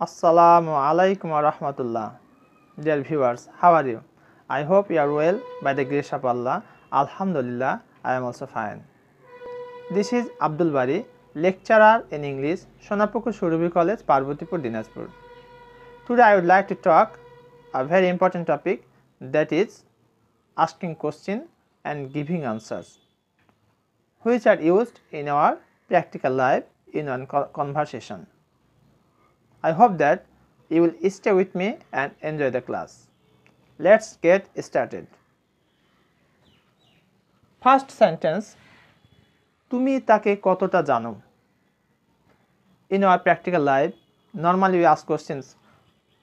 Assalamu alaikum wa rahmatullah. Dear viewers, how are you? I hope you are well by the grace of Allah. Alhamdulillah, I am also fine. This is Abdul Bari, lecturer in English, Sonapukur Surubi College, Parvatipur, Dinajpur. Today I would like to talk a very important topic, that is asking questions and giving answers, which are used in our practical life in one conversation. I hope that you will stay with me and enjoy the class. Let's get started. First sentence, তুমি তাকে কতটা জানো? In our practical life, normally we ask questions,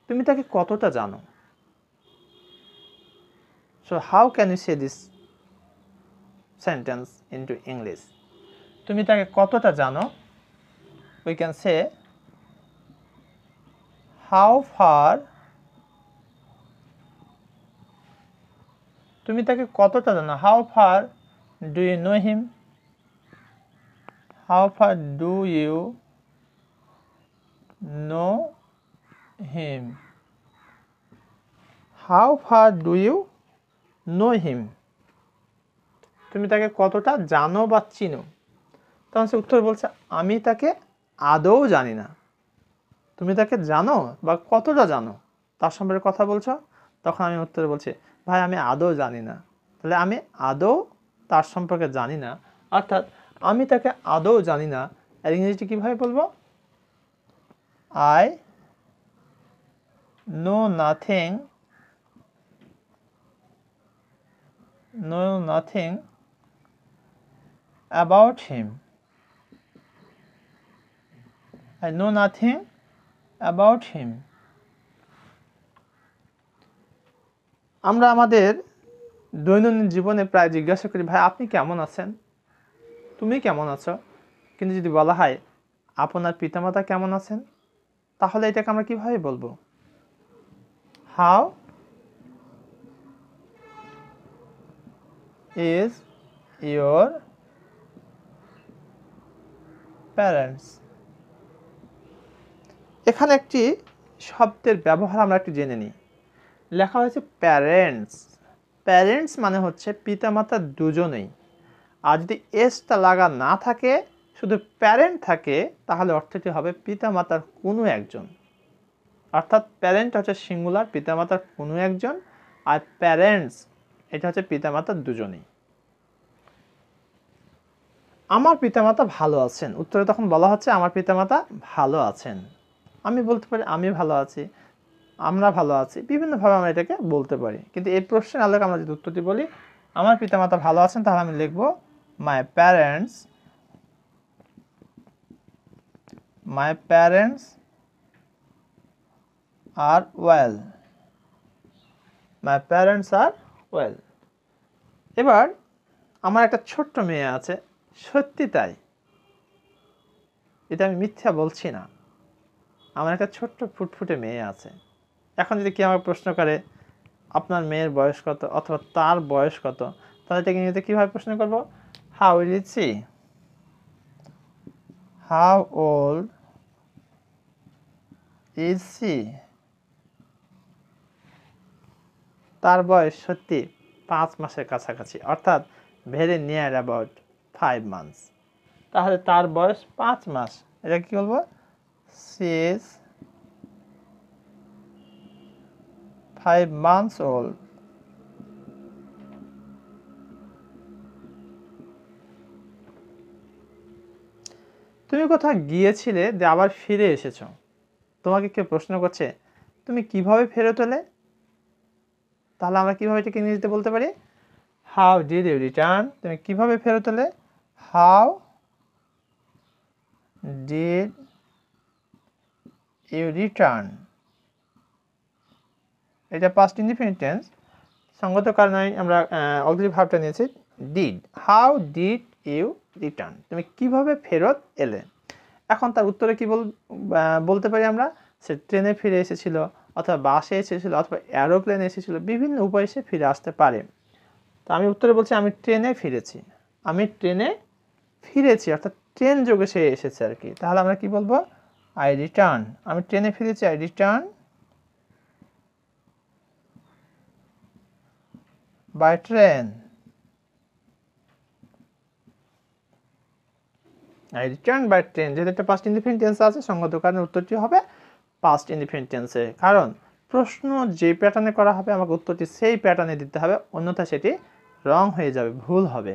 তুমি তাকে কতটা জানো? So how can you say this sentence into English? তুমি তাকে কতটা জানো? We can say, how far, তুমি তাকে কতটা জানো? How far do you know him? How far do you know him? How far do you know him? তুমি তাকে কতটা জানো বা চিনো? তখন সে উত্তর বলছে, আমি তাকে আদৌ জানি না। তুমি তাকে জানো বা কতটা জানো তার সম্পর্কে কথা বলছো, তখন আমি উত্তরে বলছি, ভাই আমি আদৌ জানি না। তাহলে আমি আদৌ তার সম্পর্কে জানি না, অর্থাৎ আমি তাকে আদৌ জানি না। আর ইংরেজিতে কীভাবে বলবো? I know nothing about him. I know nothing about him. আমরা আমাদের দৈনন্দিন জীবনে প্রায় জিজ্ঞাসা করি, ভাই আপনি কেমন আছেন, তুমি কেমন আছো? কিন্তু যদি বলা হয় আপনার পিতামাতা কেমন আছেন, তাহলে এটাকে আমরা কিভাবে বলবো? How is your parents? এখানে একটি শব্দের ব্যবহার আমরা একটু জেনে নিই। লেখা হয়েছে প্যারেন্টস। প্যারেন্টস মানে হচ্ছে পিতামাতা দুজনেই। আর যদি এসটা লাগা না থাকে, শুধু প্যারেন্ট থাকে, তাহলে অর্থটি হবে পিতামাতার কোনো একজন। অর্থাৎ প্যারেন্ট হচ্ছে সিঙ্গুলার, পিতামাতার কোনো একজন, আর প্যারেন্টস এটা হচ্ছে পিতামাতার দুজনেই। আমার পিতামাতা ভালো আছেন, উত্তরে তখন বলা হচ্ছে আমার পিতামাতা ভালো আছেন। আমি বলতে পারি আমি ভালো আছি, আমরা ভালো আছি, বিভিন্নভাবে আমরা এটাকে বলতে পারি। কিন্তু এই প্রশ্নের আলোকে আমরা যদি উত্তরটি বলি আমার পিতামাতা ভালো আছেন, তাহলে আমি লিখব my parents are well. My parents are well. এবার আমার একটা ছোট্ট মেয়ে আছে, সত্যি তাই, এটা আমি মিথ্যা বলছি না, আমার একটা ছোট্ট ফুটফুটে মেয়ে আছে। এখন যদি কেউ আমাকে প্রশ্ন করে আপনার মেয়ের বয়স কত অথবা তার বয়স কত, তাহলে এটাকে ইংরেজিতে কীভাবে প্রশ্ন করবো? How old is she? How old is she? তার বয়স সত্যি 5 মাসের কাছাকাছি, অর্থাৎ ভেরি নিয়ার অ্যাবাউট 5 months। তাহলে তার বয়স 5 মাস, এটা কি বলবো? She is 5 months old। তুমি কোথাও গিয়েছিলে যে আবার ফিরে এসেছো, তোমাকে কেউ প্রশ্ন করছে তুমি কিভাবে ফেরত এলে, তাহলে আমরা কিভাবে এটাকে ইংরেজিতে বলতে পারি? How did you return? তুমি কিভাবে ফেরত এলে? How did you return. এটা পাস্ট ইনডিফিনিট টেন্স, সঙ্গত কারণে আমরা অক্সিলারি ভার্বটা নিয়েছি did. How did you return? তুমি কিভাবে ফেরত এলে। এখন তার উত্তরে কি বলতে পারি আমরা? সে ট্রেনে ফিরে এসেছিল, অথবা বাসে এসেছিল, অথবা এরোপ্লেনে এসেছিল, বিভিন্ন উপায়ে সে ফিরে আসতে পারে। তো আমি উত্তরে বলছি আমি ট্রেনে ফিরেছি। আমি ট্রেনে ফিরেছি অর্থাৎ ট্রেন যোগে সে এসেছে আর কি। তাহলে আমরা কি বলবো? আই রিটার্ন, আমি ট্রেনে ফিরেছি, I return by train, I return by train. যেহেতু একটা পাস্ট ইনডিফিনিট টেন্স আছে, সঙ্গত কারণে উত্তরটি হবে পাস্ট ইনডিফিনিট টেন্সে। কারণ প্রশ্ন যে প্যাটার্নে করা হবে আমাকে উত্তরটি সেই প্যাটার্নে দিতে হবে, অন্যথায় সেটি রং হয়ে যাবে, ভুল হবে।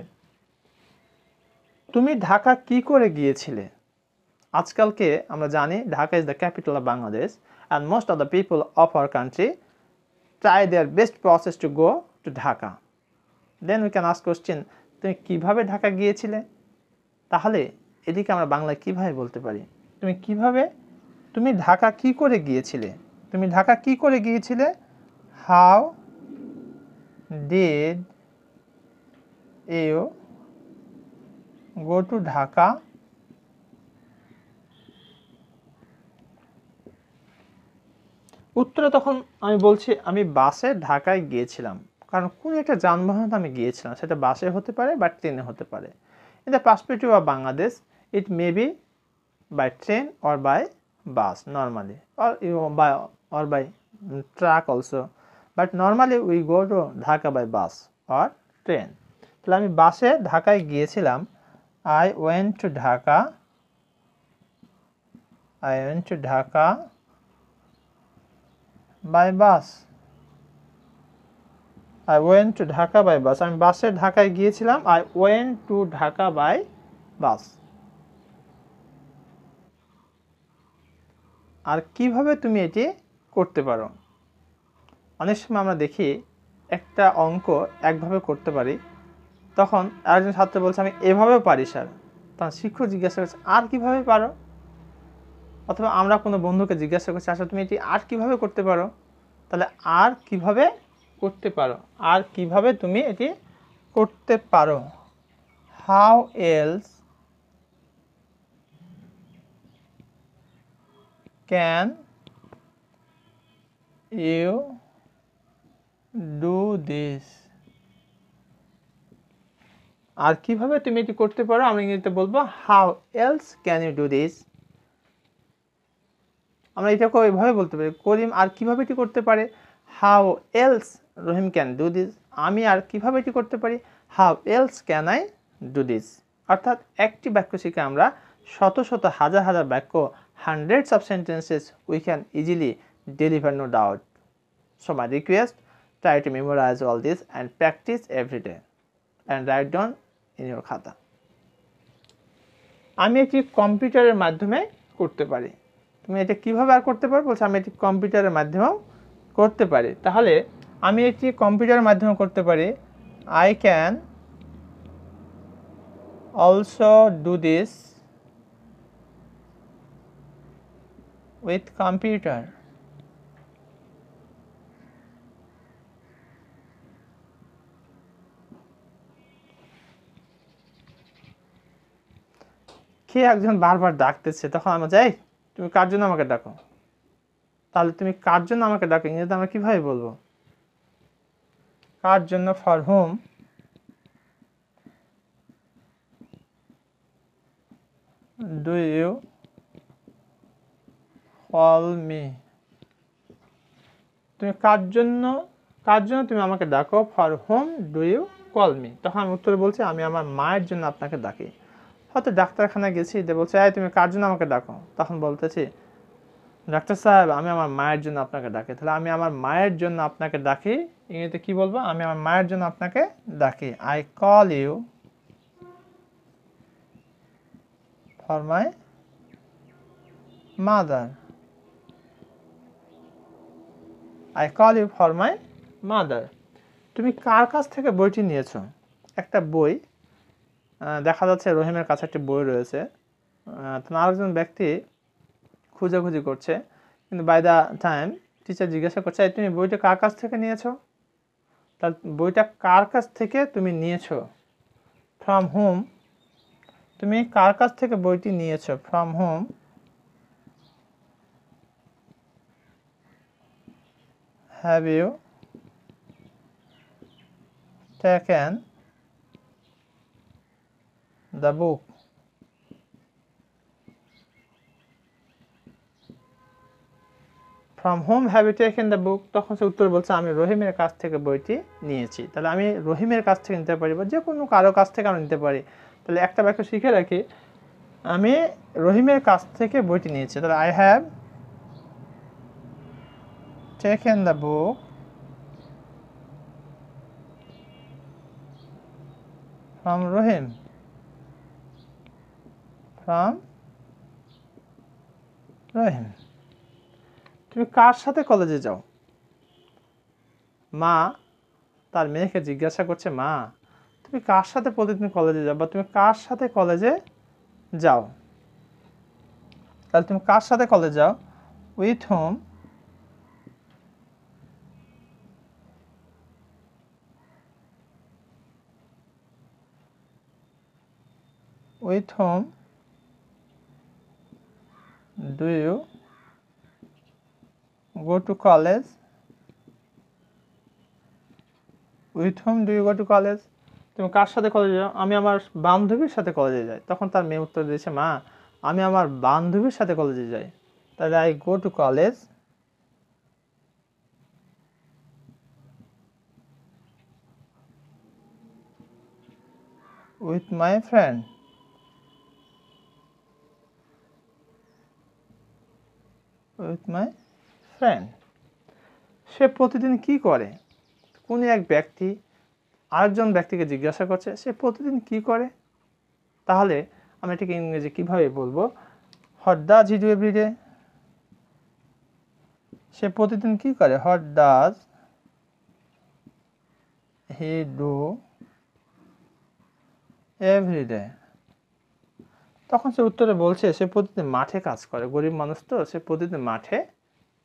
তুমি ঢাকা কি করে গিয়েছিলে? আজকালকে আমরা জানি Dhaka is the capital of Bangladesh and most of the people of our country try their best process to go to Dhaka. Then we can ask question, তুমি কিভাবে ঢাকা গিয়েছিলে? তাহলে এদিকে আমরা বাংলায় কিভাবে বলতে পারি? তুমি ঢাকা কি করে গিয়েছিলে? তুমি ঢাকা কি করে গিয়েছিলে? How did you go to Dhaka? উত্তরে তখন আমি বলছি আমি বাসে ঢাকায় গিয়েছিলাম, কারণ কোন একটা যানবাহনে আমি গিয়েছিলাম, সেটা বাসে হতে পারে বা ট্রেনে হতে পারে। In the perspective of Bangladesh it may be by train or by bus normally, or by truck also, but normally we go to Dhaka by bus or train. তাহলে আমি বাসে ঢাকায় গিয়েছিলাম, I went to Dhaka by bus. I went to Dhaka by bus. আমি বাসে ঢাকায় গিয়েছিলাম, I went to Dhaka by bus. আর কিভাবে তুমি এটি করতে পারো? অনেক সময় আমরা দেখি একটা অঙ্ক একভাবে করতে পারি, তখন আরেকজন ছাত্র বলছে আমি এভাবেও পারি স্যার, তখন শিক্ষক জিজ্ঞাসা করছে আর কিভাবে পারো? অথবা আমরা কোনো বন্ধুকে জিজ্ঞাসা করছি আচ্ছা তুমি এটি আর কিভাবে করতে পারো? তাহলে আর কিভাবে করতে পারো, আর কিভাবে তুমি এটি করতে পারো, how else can you do this? আর কিভাবে তুমি এটি করতে পারো আমরা ইংরেজিতে বলবো how else can you do this. আমরা এটাকে এভাবে বলতে পারি, করিম আর কিভাবে এটি করতে পারে, how else Rahim can do this. আমি আর কিভাবে এটি করতে পারি, how else can I do this. অর্থাৎ একটি বাক্য শিখে আমরা শত শত হাজার হাজার বাক্য, hundreds of sentences we can easily deliver, no doubt. So my request, try to memorize all this and practice every day and write down in your খাতা। আমি এটি কম্পিউটারের মাধ্যমে করতে পারি। তুমি এটা কিভাবে আর করতে পারো? বলছো আমি এটি কম্পিউটারের মাধ্যমেও করতে পারি। তাহলে আমি এটি কম্পিউটারের মাধ্যমে করতে পারি, I can also do this with computer. কে একজন বারবার ডাকতেছে, তখন আমরা যাই তুমি কার জন্য আমাকে ডাকো? তাহলে তুমি কার জন্য আমাকে ডাকো ইংরেজিতে আমরা কিভাবে বলবো? কার জন্য, for whom do you call me? তুমি কার জন্য তুমি আমাকে ডাকো, for whom do you call me? তখন আমি উত্তরে বলছি আমি আমার মায়ের জন্য আপনাকে ডাকি। হয়তো ডাক্তারখানায় গেছি, বলছে এই তুমি কার জন্য আমাকে ডাকো? তখন বলতেছি ডাক্তার সাহেব আমি আমার মায়ের জন্য আপনাকে ডাকি। তাহলে আমি আমার মায়ের জন্য আপনাকে ডাকি ইংরেজিতে কি বলবো? আমি আমার মায়ের জন্য আপনাকে ডাকি, I call you for my mother. I call you for my mother. তুমি কার কাছ থেকে বইটি নিয়েছো? একটা বই, দেখা যাচ্ছে রহিমের কাছে একটি বই রয়েছে, আরেকজন ব্যক্তি খুঁজাখুঁজি করছে, কিন্তু বাই দ্য টাইম টিচার জিজ্ঞাসা করছে তুমি বইটা কার কাছ থেকে নিয়েছো? তাহলে বইটা কার কাছ থেকে তুমি নিয়েছো, ফ্রম হোম। তুমি কার কাছ থেকে বইটি নিয়েছো, from home have you taken the book? From home have you taken the book, তখন সে উত্তর বলছে আমি রহিমের কাছ থেকে বইটি নিয়েছি। তাহলে আমি রহিমের কাছ থেকে নিতে পারি বা যে কোনো কারো কাছ থেকে আমি নিতে পারি। তাহলে একটা বাক্য শিখে রাখি, আমি রহিমের কাছ থেকে বইটি নিয়েছি। তাহলে I have taken the book from Rahim, from Rahim. তুমি কার সাথে কলেজে যাও? মা তার মেয়েকে জিজ্ঞাসা করছে, মা তুমি কার সাথে প্রতিদিন কলেজে যাও, বা তুমি কার সাথে কলেজে যাও? তাহলে তুমি কার সাথে কলেজে যাও? With home with whom do you go to college? With whom do you go to college? তুমি কার সাথে কলেজে যাও? আমি আমার বান্ধবীর সাথে কলেজে যাই। তখন তার মেয়ে উত্তর দিয়েছে, মা আমি আমার বান্ধবীর সাথে কলেজে যাই। তাহলে I go to college with my friend. With my friend. সে প্রতিদিন কি করে? কোন এক ব্যক্তি আরেকজন ব্যক্তিকে জিজ্ঞাসা করছে সে প্রতিদিন কি করে। তাহলে আমি এটাকে ইংরেজি কিভাবে বলবো? What does he do every day? সে প্রতিদিন কি করে? What does he do every day? তখন সে উত্তরে বলছে সে প্রতিদিন মাঠে কাজ করে। গরিব মানুষ তো, সে প্রতিদিন মাঠে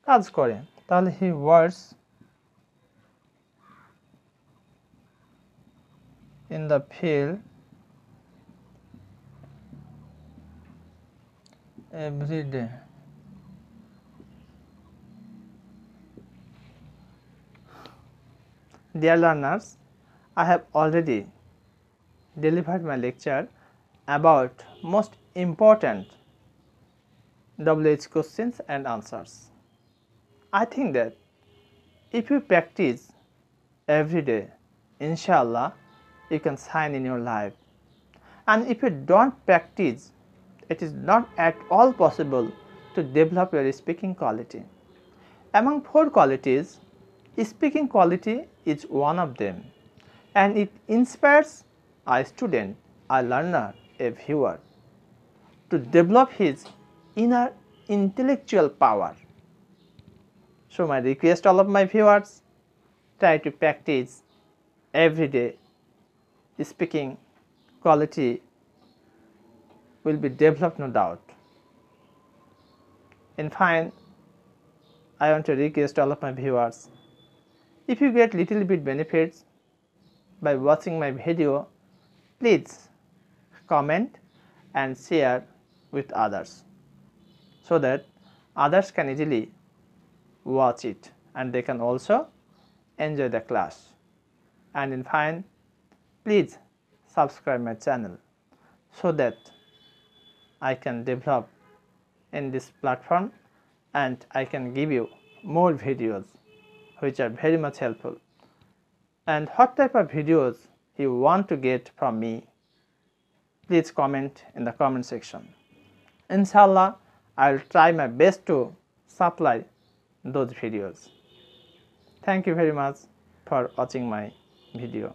কাজ করে। তাহলে he works in the field every day. Dear learners, I have already delivered my lecture about most important WH questions and answers. I think that if you practice every day, inshallah, you can shine in your life. And if you don't practice, it is not at all possible to develop your speaking quality. Among 4 qualities, speaking quality is one of them, and it inspires a student, a learner, a viewer to develop his inner intellectual power. So my request all of my viewers, try to practice every day. Speaking quality will be developed, no doubt. In fine, I want to request all of my viewers, if you get little bit benefits by watching my video, please comment and share with others so that others can easily watch it and they can also enjoy the class. And in fine, please subscribe my channel so that I can develop in this platform and I can give you more videos which are very much helpful. And what type of videos you want to get from me, please comment in the comment section. Inshallah, I will try my best to supply those videos. Thank you very much for watching my video.